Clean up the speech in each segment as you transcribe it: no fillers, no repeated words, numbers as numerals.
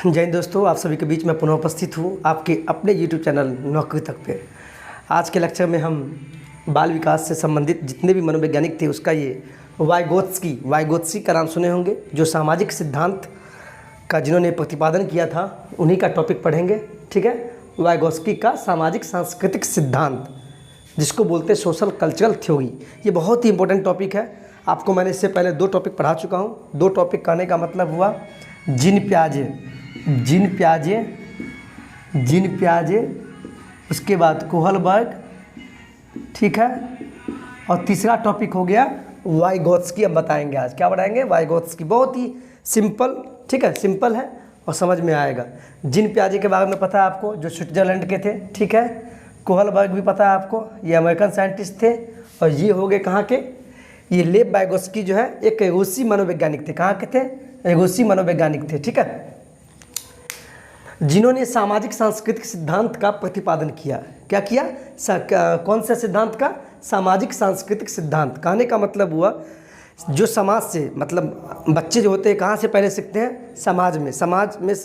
जय हिंद दोस्तों, आप सभी के बीच में पुनः उपस्थित हूँ आपके अपने YouTube चैनल नौकरी तक पे। आज के लेक्चर में हम बाल विकास से संबंधित जितने भी मनोवैज्ञानिक थे उसका ये वाइगोत्स्की का नाम सुने होंगे, जो सामाजिक सिद्धांत का जिन्होंने प्रतिपादन किया था उन्हीं का टॉपिक पढ़ेंगे। ठीक है, वाइगोत्स्की का सामाजिक सांस्कृतिक सिद्धांत, जिसको बोलते हैं सोशल कल्चरल थ्योरी। ये बहुत ही इंपॉर्टेंट टॉपिक है। आपको मैंने इससे पहले 2 टॉपिक पढ़ा चुका हूँ। 2 टॉपिक कहने का मतलब हुआ जीन प्याजे, उसके बाद कोहलबर्ग, ठीक है, और तीसरा टॉपिक हो गया वाइगोत्स्की। हम बताएंगे आज क्या बताएंगे, वाइगोत्स्की। बहुत ही सिंपल, ठीक है, सिंपल है और समझ में आएगा। जीन प्याजे के बारे में पता है आपको, जो स्विट्जरलैंड के थे, ठीक है। कोहलबर्ग भी पता है आपको, ये अमेरिकन साइंटिस्ट थे। और ये हो गए कहाँ के, ये लेव वाइगोत्स्की जो है एक रूसी मनोवैज्ञानिक थे। कहाँ के थे, रूसी मनोवैज्ञानिक थे, ठीक है, जिन्होंने सामाजिक सांस्कृतिक सिद्धांत का प्रतिपादन किया। क्या किया, कौन सा सिद्धांत का, सामाजिक सांस्कृतिक सिद्धांत। कहने का मतलब हुआ जो समाज से, मतलब बच्चे जो होते हैं कहाँ से पहले सीखते हैं, समाज में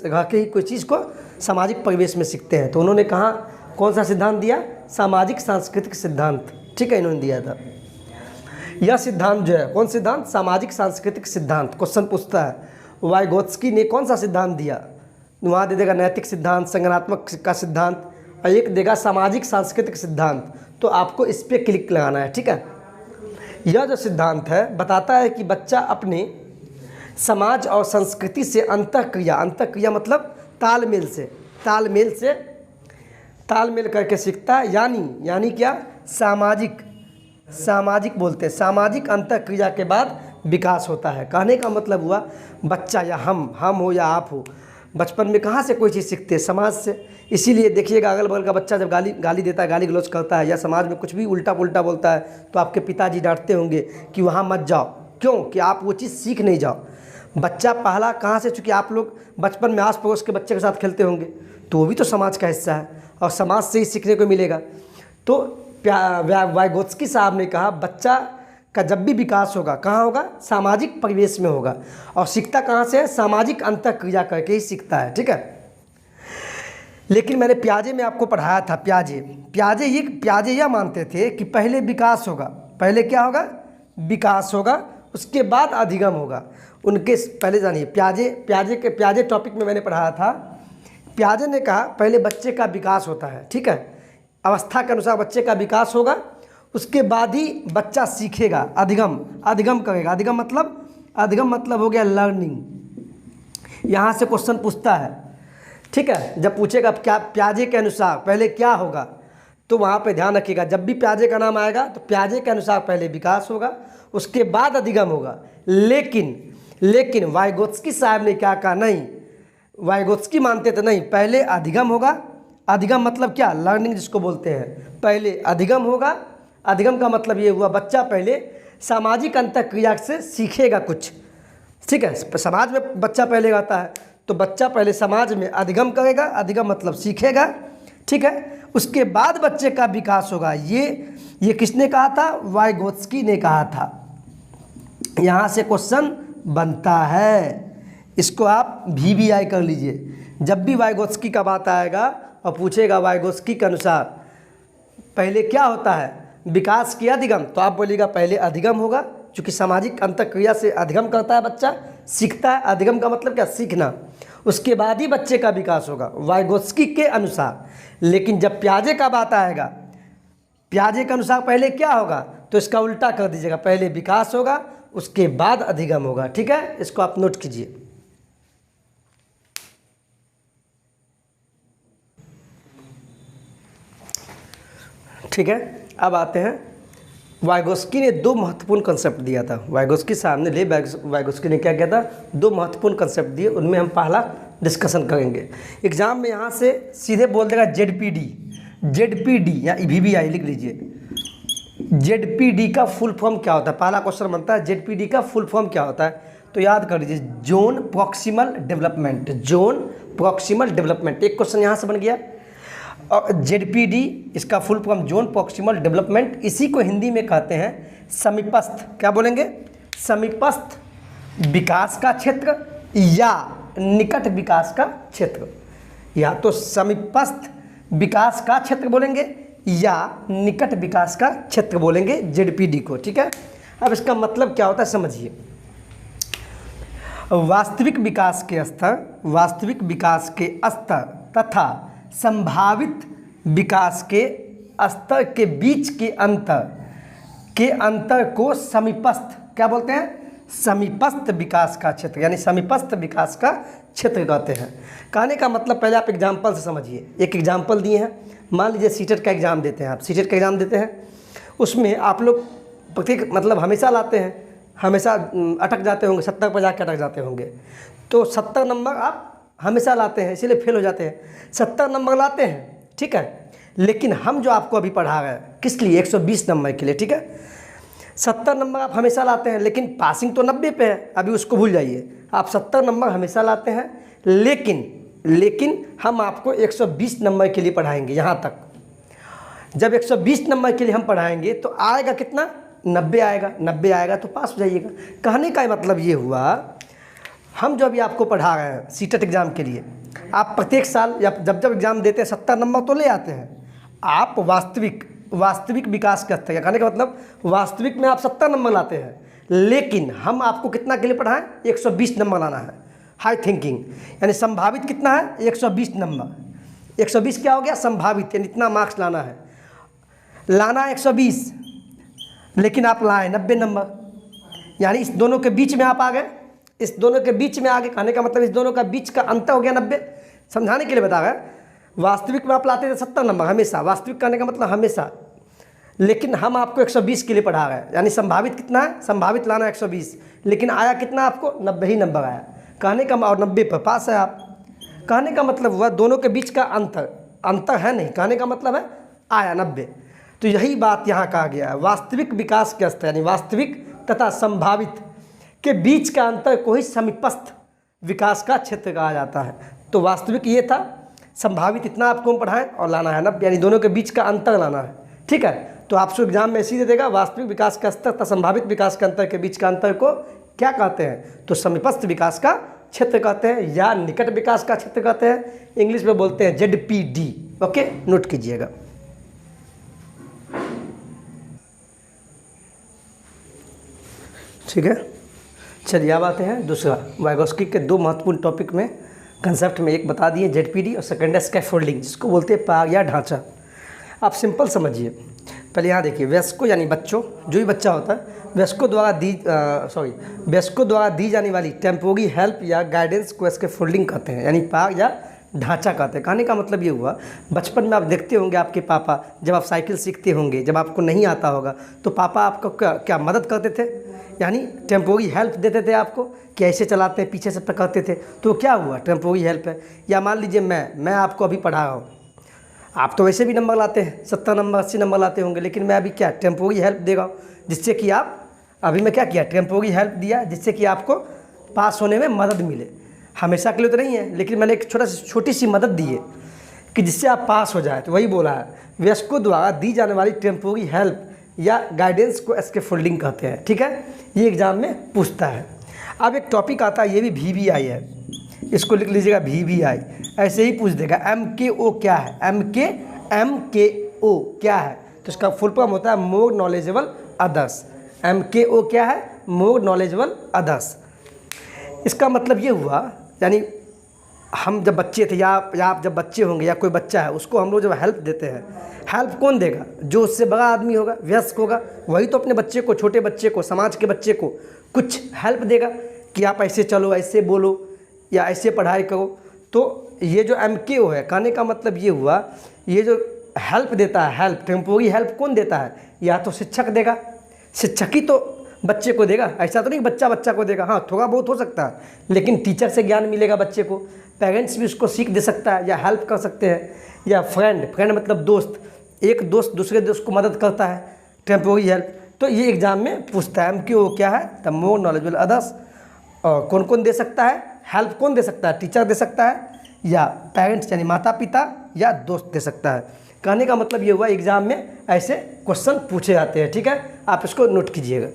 रह के ही कोई चीज़ को सामाजिक परिवेश में सीखते हैं। तो उन्होंने कहाँ कौन सा सिद्धांत दिया, सामाजिक सांस्कृतिक सिद्धांत, ठीक है, इन्होंने दिया था। यह सिद्धांत जो है, कौन सिद्धांत, सामाजिक सांस्कृतिक सिद्धांत। क्वेश्चन पूछता है वाइगोत्स्की ने कौन सा सिद्धांत दिया, वहाँ दे देगा नैतिक सिद्धांत, संज्ञानात्मक का सिद्धांत, और एक देगा सामाजिक सांस्कृतिक सिद्धांत। तो आपको इस पर क्लिक लगाना है, ठीक है। यह जो सिद्धांत है बताता है कि बच्चा अपने समाज और संस्कृति से अंतःक्रिया मतलब तालमेल करके सीखता है। यानी क्या, सामाजिक बोलते हैं, सामाजिक अंतःक्रिया के बाद विकास होता है। कहने का मतलब हुआ बच्चा, या हम हो या आप हो, बचपन में कहाँ से कोई चीज़ सीखते हैं, समाज से। इसीलिए देखिएगा अगल बगल का बच्चा जब गाली देता है, गाली गलौज करता है, या समाज में कुछ भी उल्टा पुल्टा बोलता है, तो आपके पिताजी डांटते होंगे कि वहाँ मत जाओ। क्यों, कि आप वो चीज़ सीख नहीं जाओ। बच्चा पहला कहाँ से, चूँकि आप लोग बचपन में आस पड़ोस के बच्चे के साथ खेलते होंगे, तो वो भी तो समाज का हिस्सा है और समाज से ही सीखने को मिलेगा। तो वाइगोत्स्की साहब ने कहा बच्चा का जब भी विकास होगा, कहाँ होगा, सामाजिक परिवेश में होगा। और सीखता कहाँ से है, सामाजिक अंतःक्रिया करके ही सीखता है, ठीक है। लेकिन मैंने प्याजे में आपको पढ़ाया था, प्याजे यह मानते थे कि पहले विकास होगा, पहले क्या होगा, विकास होगा, उसके बाद अधिगम होगा। उनके पहले जानिए, प्याजे टॉपिक में मैंने पढ़ाया था। प्याजे ने कहा पहले बच्चे का विकास होता है, ठीक है, अवस्था के अनुसार बच्चे का विकास होगा, उसके बाद ही बच्चा सीखेगा, अधिगम करेगा। अधिगम मतलब हो गया लर्निंग। यहाँ से क्वेश्चन पूछता है, ठीक है, जब पूछेगा क्या प्याजे के अनुसार पहले क्या होगा, तो वहाँ पे ध्यान रखिएगा, जब भी प्याजे का नाम आएगा तो प्याजे के अनुसार पहले विकास होगा, उसके बाद अधिगम होगा। लेकिन वाइगोत्स्की साहब ने क्या कहा, नहीं, वाइगोत्स्की मानते थे नहीं, पहले अधिगम होगा। अधिगम मतलब क्या, लर्निंग जिसको बोलते हैं, पहले अधिगम होगा। अधिगम का मतलब ये हुआ बच्चा पहले सामाजिक अंतःक्रिया से सीखेगा कुछ, ठीक है। समाज में बच्चा पहले आता है, तो बच्चा पहले समाज में अधिगम करेगा, अधिगम मतलब सीखेगा, ठीक है, उसके बाद बच्चे का विकास होगा। ये किसने कहा था, वाइगोत्स्की ने कहा था। यहाँ से क्वेश्चन बनता है, इसको आप VBI कर लीजिए। जब भी वाइगोत्स्की का बात आएगा और पूछेगा वाइगोत्स्की के अनुसार पहले क्या होता है, विकास की अधिगम, तो आप बोलिएगा पहले अधिगम होगा, क्योंकि सामाजिक अंतःक्रिया से अधिगम करता है बच्चा, सीखता है। अधिगम का मतलब क्या, सीखना, उसके बाद ही बच्चे का विकास होगा वाइगोत्स्की के अनुसार। लेकिन जब प्याजे का बात आएगा, प्याजे के अनुसार पहले क्या होगा, तो इसका उल्टा कर दीजिएगा, पहले विकास होगा, उसके बाद अधिगम होगा, ठीक है। इसको आप नोट कीजिए। ठीक है, अब आते हैं, वाइगोत्स्की ने 2 महत्वपूर्ण कंसेप्ट दिया था। वाइगोत्स्की साहब ने, वाइगोत्स्की ने क्या किया था, 2 महत्वपूर्ण कंसेप्ट दिए, उनमें हम पहला डिस्कशन करेंगे। एग्जाम में यहाँ से सीधे बोल देगा ZPD या VBI लिख लीजिए। ZPD का फुल फॉर्म क्या होता है, पहला क्वेश्चन बनता है, ZPD का फुल फॉर्म क्या होता है, तो याद कर लीजिए, जोन प्रॉक्सिमल डेवलपमेंट। एक क्वेश्चन यहाँ से बन गया। और ZPD, इसका full form zone proximal development, इसी को हिंदी में कहते हैं समीपस्थ, क्या बोलेंगे, समीपस्थ विकास का क्षेत्र, या निकट विकास का क्षेत्र। या तो समीपस्थ विकास का क्षेत्र बोलेंगे या निकट विकास का क्षेत्र बोलेंगे जेडपीडी को। ठीक है, अब इसका मतलब क्या होता है समझिए। वास्तविक विकास के स्तर तथा संभावित विकास के स्तर के बीच के अंतर को समीपस्थ क्या बोलते हैं? समीपस्थ विकास का क्षेत्र, यानी समीपस्थ विकास का क्षेत्र कहते हैं। कहने का मतलब पहले आप एग्जाम्पल से समझिए। एक एग्जाम्पल दिए हैं, मान लीजिए सीटेट का एग्ज़ाम देते हैं आप, सीटेट का एग्ज़ाम देते हैं, उसमें आप लोग प्रत्येक मतलब हमेशा लाते हैं, हमेशा अटक जाते होंगे, 70 पर जाके अटक जाते होंगे। तो 70 नंबर आप हमेशा लाते हैं, इसीलिए फेल हो जाते हैं। 70 नंबर लाते हैं, ठीक है, लेकिन हम जो आपको अभी पढ़ा रहे हैं किस लिए? 120 नंबर के लिए। ठीक है, 70 नंबर आप हमेशा लाते हैं, लेकिन पासिंग तो 90 पे है, अभी उसको भूल जाइए। आप 70 नंबर हमेशा लाते हैं, लेकिन हम आपको 120 नंबर के लिए पढ़ाएंगे। यहाँ तक जब 120 नंबर के लिए हम पढ़ाएंगे तो आएगा कितना? 90 आएगा। 90 आएगा तो पास हो जाइएगा। कहने का मतलब ये हुआ, हम जो अभी आपको पढ़ा रहे हैं सीटेट एग्ज़ाम के लिए, आप प्रत्येक साल या जब एग्ज़ाम देते हैं 70 नंबर तो ले आते हैं। आप वास्तविक विकास के स्तर, कहने का मतलब वास्तविक में आप 70 नंबर लाते हैं, लेकिन हम आपको कितना के लिए पढ़ाएं? 120 नंबर लाना है। हाई थिंकिंग, यानी संभावित कितना है? 120 नंबर। 120 क्या हो गया? संभावित, यानी इतना मार्क्स लाना है। लाना है 120, लेकिन आप लाए 90 नंबर, यानी इस दोनों के बीच में आप आ गए। इस दोनों के बीच में आ गए, कहने का मतलब इस दोनों का बीच का अंतर हो गया 90। समझाने के लिए बता रहे हैं, वास्तविक में आप लाते थे 70 नंबर हमेशा, वास्तविक कहने का मतलब हमेशा, लेकिन हम आपको 120 के लिए पढ़ा रहे हैं, यानी संभावित कितना है? संभावित लाना 120, लेकिन आया कितना आपको? 90 ही नंबर आया। कहने का और 90 पर पास है आप। कहने का मतलब हुआ दोनों के बीच का अंतर है नहीं, कहने का मतलब है आया 90। तो यही बात यहाँ कहा गया है, वास्तविक विकास के स्तर यानी वास्तविक तथा संभावित के बीच का अंतर को ही समीपस्थ विकास का क्षेत्र कहा जाता है। तो वास्तविक ये था, संभावित इतना आपको हम पढ़ाएं और लाना है 90, यानी दोनों के बीच का अंतर लाना है। ठीक है, तो आपसे एग्जाम में ऐसे दे देगा, वास्तविक विकास का स्तर तथा संभावित विकास के अंतर के बीच का अंतर को क्या कहते हैं? तो समीपस्थ विकास का क्षेत्र कहते हैं या निकट विकास का क्षेत्र कहते हैं। इंग्लिश में बोलते हैं जेडपीडी। ओके, नोट कीजिएगा। ठीक है, चलिए अब आते हैं दूसरा। वाइगोस्की के दो महत्वपूर्ण टॉपिक में, कंसेप्ट में एक बता दिए जेडपीडी, और सेकेंड है स्कैफोल्डिंग, जिसको बोलते हैं पाग या ढांचा। आप सिंपल समझिए। पहले यहाँ देखिए, वयस्कों यानी बच्चों, जो भी बच्चा होता है, वयस्कों द्वारा दी जाने वाली टेम्पोरी हेल्प या गाइडेंस को स्कैफोल्डिंग कहते हैं, यानी पाग या ढांचा कहते हैं। कहने का मतलब ये हुआ, बचपन में आप देखते होंगे आपके पापा, जब आप साइकिल सीखते होंगे, जब आपको नहीं आता होगा तो पापा आपको क्या मदद करते थे, यानी टेम्पोरी हेल्प देते थे आपको कि ऐसे चलाते हैं, पीछे से पकड़ते थे। तो क्या हुआ? टेम्पोरी हेल्प है। या मान लीजिए मैं आपको अभी पढ़ा रहा हूँ, आप तो वैसे भी नंबर लाते हैं, 70 नंबर 80 नंबर लाते होंगे, लेकिन मैं अभी क्या टेम्पोरी हेल्प दे रहा हूँ, जिससे कि आप, अभी मैं क्या किया? टेम्पोरी हेल्प दिया, जिससे कि आपको पास होने में मदद मिले। हमेशा के लिए तो नहीं है, लेकिन मैंने एक छोटी सी मदद दी है कि जिससे आप पास हो जाए। तो वही बोला है, वयस्कों द्वारा दी जाने वाली टेम्पोरी हेल्प या गाइडेंस को स्कैफोल्डिंग कहते हैं। ठीक है, ये एग्जाम में पूछता है। अब एक टॉपिक आता है, ये भी VBI है, इसको लिख लीजिएगा VBI। ऐसे ही पूछ देगा MKO क्या है, MKO क्या है? तो इसका फुल फॉर्म होता है मोर नॉलेजेबल अदर्स। MKO क्या है? More knowledgeable others. इसका मतलब ये हुआ, यानी हम जब बच्चे थे या आप जब बच्चे होंगे, या कोई बच्चा है, उसको हम लोग जब हेल्प देते हैं, हेल्प कौन देगा? जो उससे बड़ा आदमी होगा, वयस्क होगा, वही तो अपने बच्चे को, छोटे बच्चे को, समाज के बच्चे को कुछ हेल्प देगा कि आप ऐसे चलो, ऐसे बोलो, या ऐसे पढ़ाई करो। तो ये जो MKO है, कहने का मतलब ये हुआ, ये जो हेल्प देता है, हेल्प टेम्पोरी हेल्प कौन देता है? या तो शिक्षक देगा, शिक्षक ही तो बच्चे को देगा, ऐसा तो नहीं बच्चा को देगा। हाँ, थोड़ा बहुत हो सकता है, लेकिन टीचर से ज्ञान मिलेगा बच्चे को, पेरेंट्स भी उसको सीख दे सकता है या हेल्प कर सकते हैं। या फ्रेंड मतलब दोस्त, एक दोस्त दूसरे दोस्त को मदद करता है, टेम्पोरी हेल्प। तो ये एग्जाम में पूछता है MKO क्या है? The more knowledgeable others. और कौन कौन दे सकता है हेल्प? कौन दे सकता है? टीचर दे सकता है, या पेरेंट्स यानी माता पिता, या दोस्त दे सकता है। कहने का मतलब ये हुआ, एग्जाम में ऐसे क्वेश्चन पूछे जाते हैं। ठीक है, आप इसको नोट कीजिएगा।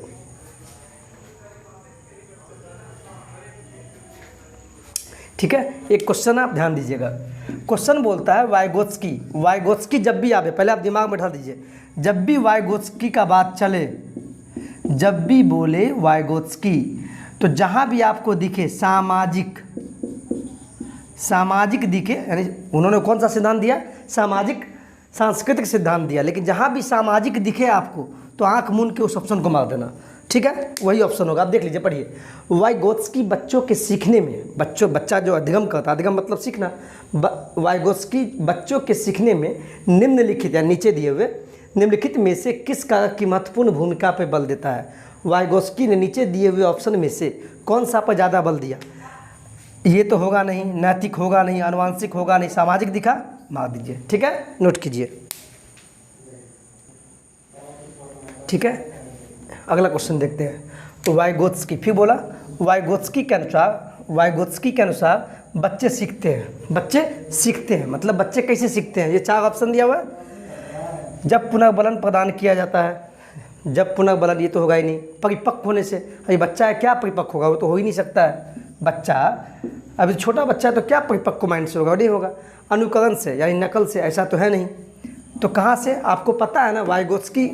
ठीक है। एक क्वेश्चन आप ध्यान दीजिएगा। क्वेश्चन बोलता है वाइगोत्स्की, वाइगोत्स्की जब भी आवे, पहले आप दिमाग में बैठा दीजिए, जब भी वाइगोत्स्की का बात चले, जब भी बोले वाइगोत्स्की, तो जहाँ भी आपको दिखे सामाजिक, सामाजिक दिखे, यानी उन्होंने कौन सा सिद्धांत दिया? सामाजिक सांस्कृतिक सिद्धांत दिया। लेकिन जहाँ भी सामाजिक दिखे आपको तो आंख मूंद के उस ऑप्शन को मार देना, ठीक है, वही ऑप्शन होगा। आप देख लीजिए, पढ़िए। वाइगोत्स्की बच्चों के सीखने में, बच्चा जो अधिगम करता है, अधिगम मतलब सीखना, वाइगोत्स्की बच्चों के सीखने में निम्नलिखित या नीचे दिए हुए निम्नलिखित में से किस कारक की महत्वपूर्ण भूमिका पर बल देता है? वाइगोत्स्की ने नीचे दिए हुए ऑप्शन में से कौन सा पर ज़्यादा बल दिया? ये तो होगा नहीं, नैतिक होगा नहीं, आनुवांशिक होगा नहीं, सामाजिक दिखा, मार दीजिए, ठीक है, नोट कीजिए, ठीक है। अगला क्वेश्चन देखते हैं। तो वाइगोत्स्की, फिर बोला वाइगोत्स्की के अनुसार बच्चे सीखते हैं, बच्चे सीखते हैं मतलब बच्चे कैसे सीखते हैं? ये 4 ऑप्शन दिया हुआ है। जब पुनर्बलन प्रदान किया जाता है, जब पुनर्बलन, ये तो होगा ही नहीं, परिपक्व होने से, अरे बच्चा है क्या परिपक्व होगा? वो तो हो ही नहीं सकता है। बच्चा अभी छोटा बच्चा है तो क्या परिपक्व माइंड से होगा? नहीं होगा। अनुकरण से यानी नकल से, ऐसा तो है नहीं। तो कहाँ से? आपको पता है ना, वाइगोत्स्की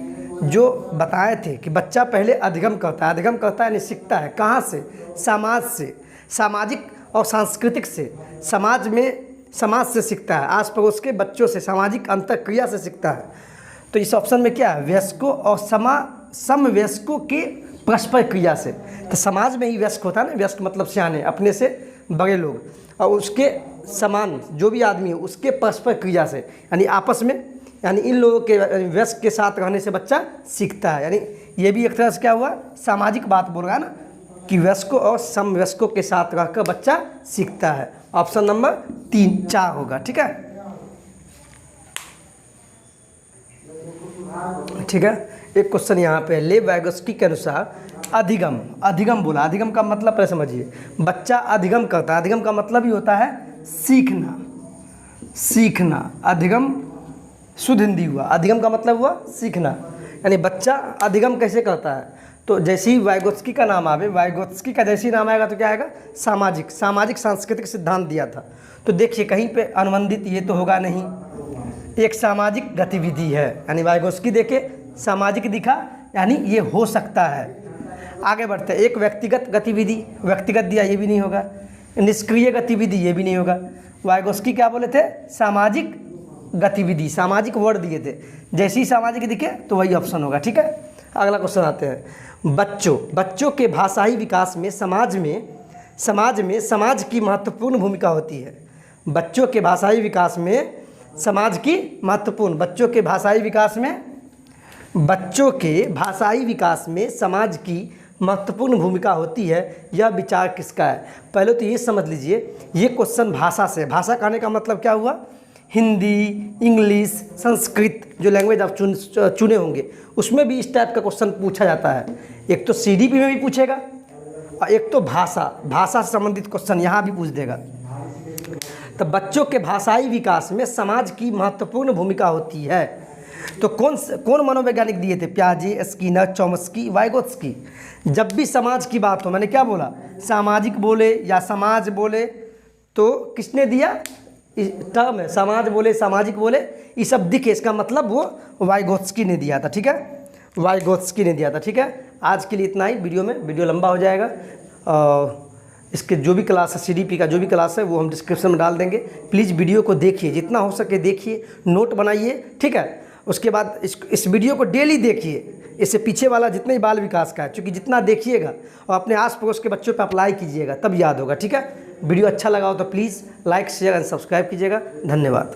जो बताए थे कि बच्चा पहले अधिगम करता है, अधिगम करता है यानी सीखता है। कहाँ से? समाज से, सामाजिक और सांस्कृतिक से, समाज से सीखता है, आस पड़ोस के बच्चों से, सामाजिक अंतःक्रिया से सीखता है। तो इस ऑप्शन में क्या है? वयस्कों और समवयस्कों के परस्पर क्रिया से। तो समाज में ही वयस्क होता है ना, वयस्क मतलब सियाने, अपने से बड़े लोग, और उसके समान जो भी आदमी है उसके परस्पर क्रिया से, यानी आपस में, यानी इन लोगों के वयस्क के साथ रहने से बच्चा सीखता है। यानी ये भी एक तरह से क्या हुआ? सामाजिक बात बोल रहा है ना, कि वयस्कों और समवयस्कों के साथ रहकर बच्चा सीखता है। ऑप्शन नंबर 3-4 होगा, ठीक है, ठीक है। एक क्वेश्चन यहाँ पे, लेव वाइगोत्स्की के अनुसार अधिगम, अधिगम बोला, अधिगम का मतलब पहले समझिए। बच्चा अधिगम करता है, अधिगम का मतलब ही होता है सीखना, सीखना। अधिगम शुद्ध हिंदी हुआ, अधिगम का मतलब हुआ सीखना, यानी बच्चा अधिगम कैसे करता है? तो जैसे ही वाइगोत्स्की का नाम आवे, वाइगोत्स्की का जैसे ही नाम आएगा तो क्या आएगा? सामाजिक, सामाजिक सांस्कृतिक सिद्धांत दिया था। तो देखिए कहीं पे अनुबंधित, ये तो होगा नहीं, एक सामाजिक गतिविधि है, यानी वाइगोत्स्की देखे सामाजिक दिखा, यानी ये हो सकता है। आगे बढ़ते हैं। एक व्यक्तिगत गतिविधि, व्यक्तिगत दिया, ये भी नहीं होगा। निष्क्रिय गतिविधि, ये भी नहीं होगा। वाइगोत्स्की क्या बोले थे? सामाजिक गतिविधि, सामाजिक वर्ड दिए थे। जैसे ही सामाजिक दिखे तो वही ऑप्शन होगा, ठीक है। अगला क्वेश्चन आते हैं। बच्चों के भाषाई विकास में समाज की महत्वपूर्ण भूमिका होती है। बच्चों के भाषाई विकास में समाज की महत्वपूर्ण, बच्चों के भाषाई विकास में समाज की महत्वपूर्ण भूमिका होती है। यह विचार किसका है? पहले तो ये समझ लीजिए, ये क्वेश्चन भाषा से, भाषा कहने का मतलब क्या हुआ? हिंदी, इंग्लिश, संस्कृत, जो लैंग्वेज आप चुने होंगे उसमें भी इस टाइप का क्वेश्चन पूछा जाता है। एक तो सीडीपी में भी पूछेगा और एक तो भाषा से संबंधित क्वेश्चन यहाँ भी पूछ देगा। तो बच्चों के भाषाई विकास में समाज की महत्वपूर्ण भूमिका होती है। तो कौन मनोवैज्ञानिक दिए थे? पियाजे, स्किनर, चॉम्स्की, वाइगोत्स्की। जब भी समाज की बात हो, मैंने क्या बोला? सामाजिक बोले या समाज बोले तो किसने दिया? टर्म है, समाज बोले, सामाजिक बोले, ये सब दिखे, इसका मतलब वो वाइगोत्स्की ने दिया था, ठीक है, वाइगोत्स्की ने दिया था, ठीक है। आज के लिए इतना ही। वीडियो लंबा हो जाएगा। इसके जो भी क्लास है, सीडीपी का जो भी क्लास है वो हम डिस्क्रिप्शन में डाल देंगे। प्लीज़ वीडियो को देखिए, जितना हो सके देखिए, नोट बनाइए, ठीक है। उसके बाद इस वीडियो को डेली देखिए। इससे पीछे वाला जितने ही बाल विकास का है, क्योंकि जितना देखिएगा और अपने आस पड़ोस के बच्चों पे अप्लाई कीजिएगा तब याद होगा, ठीक है। वीडियो अच्छा लगा हो तो please like, share and subscribe कीजिएगा। धन्यवाद।